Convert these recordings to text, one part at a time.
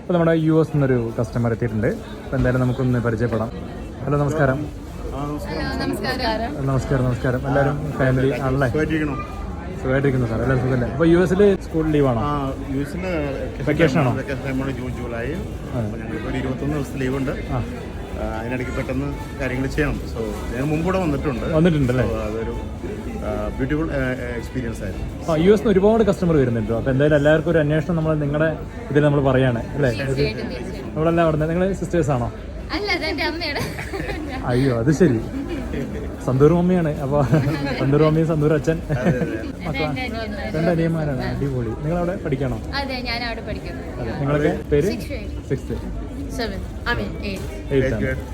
അപ്പോൾ നമ്മുടെ US എന്നൊരു കസ്റ്റമർ എത്തിയിട്ടുണ്ട്. അപ്പോൾ എന്തായാലും നമുക്കൊന്ന് പരിചയപ്പെടാം. ഹലോ, നമസ്കാരം. നമസ്കാരം. എല്ലാവരും ഫാമിലി ആണല്ലേ? സുഖമായിട്ടിരിക്കുന്നു സാർ. എല്ലാവരും സുഖമല്ലേ? അപ്പോൾ US സ്കൂൾ ലീവാണോ? വെക്കേഷൻ ആണോ? ജൂൺ ജൂലൈ ഞങ്ങൾക്ക് ഒരു 21 ദിവസത്തെ ലീവുണ്ട്. അതിനിടയ്ക്ക് പെട്ടെന്ന് കാര്യങ്ങൾ ചെയ്യണം. സോ ഞാൻ മുമ്പൂടെ വന്നിട്ടുണ്ടല്ലേ? അതൊരു ബ്യൂട്ടിഫുൾ എക്സ്പീരിയൻസ് ആയിരുന്നു. US ഒരുപാട് കസ്റ്റമർ വരുന്നുണ്ടോ? അപ്പോൾ എന്തായാലും എല്ലാവർക്കും ഒരു അന്വേഷണം നമ്മൾ നിങ്ങളുടെ ഇതിൽ നമ്മൾ പറയാണ് അല്ലേ? നമ്മളെല്ലാം അവിടെ നിങ്ങൾ സിസ്റ്റേഴ്സ് ആണോ? അയ്യോ, അത് ശരി. സന്തൂർ മമ്മിയാണ്. അപ്പോൾ സന്തൂർ മമ്മിയും സന്തൂർ അച്ഛൻ രണ്ട് അനിയന്മാരാണ്. അടിപൊളി. നിങ്ങളവിടെ പഠിക്കണോ? നിങ്ങളുടെ പേര്? 6th.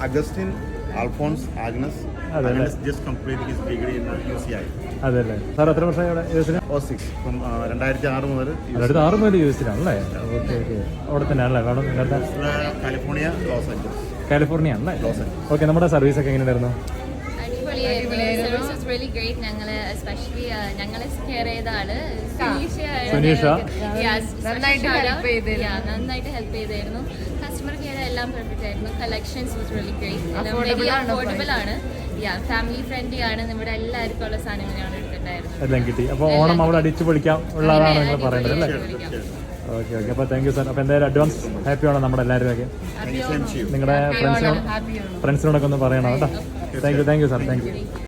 Augustine Alphonse Agnes just completed his degree in UCI. അതല്ലേ സാർ? എത്ര വർഷമായി അവിടെ US-ൽ? 2006 മുതൽ. 2006 മുതൽ US-ലാണ്. ഓക്കെ. അവിടെ തന്നെയാണല്ലേ? California, Los Angeles. കാലിഫോർണിയ ആണല്ലേ? ഓക്കെ. നമ്മുടെ സർവീസ് ഒക്കെ എങ്ങനെയായിരുന്നു? ഞങ്ങളെ കെയർ ചെയ്ത ആള് സുനീഷ നന്നായിട്ട് ഹെൽപ്പ് ചെയ്തായിരുന്നു. കസ്റ്റമർ കെയർ എല്ലാം പെർഫെക്റ്റ് ആയിരുന്നു. Collections was really great. Very affordable ആണ്. ഫാമിലി ഫ്രണ്ട്ലി ആണ്. നമ്മുടെ എല്ലാവർക്കും ഉള്ള സാധനങ്ങളാണ് എടുത്തിട്ടുണ്ടായിരുന്നത്. എല്ലാം കിട്ടി. അപ്പോൾ ഓണം അവിടെ അടിച്ചു പൊളിക്കാം ഉള്ള ആളാണ് നിങ്ങൾ പറയുന്നത് അല്ലേ? ഓക്കെ. അപ്പോൾ താങ്ക് യു സാർ. അപ്പോൾ എന്തായാലും അഡ്വാൻസ് ഹാപ്പി ആണോ നമ്മുടെ എല്ലാവരും ഒക്കെ? നിങ്ങളുടെ ഫ്രണ്ട്സിനോടൊക്കെ ഒന്ന് പറയണം കേട്ടോ. Thank you sir. Thank you.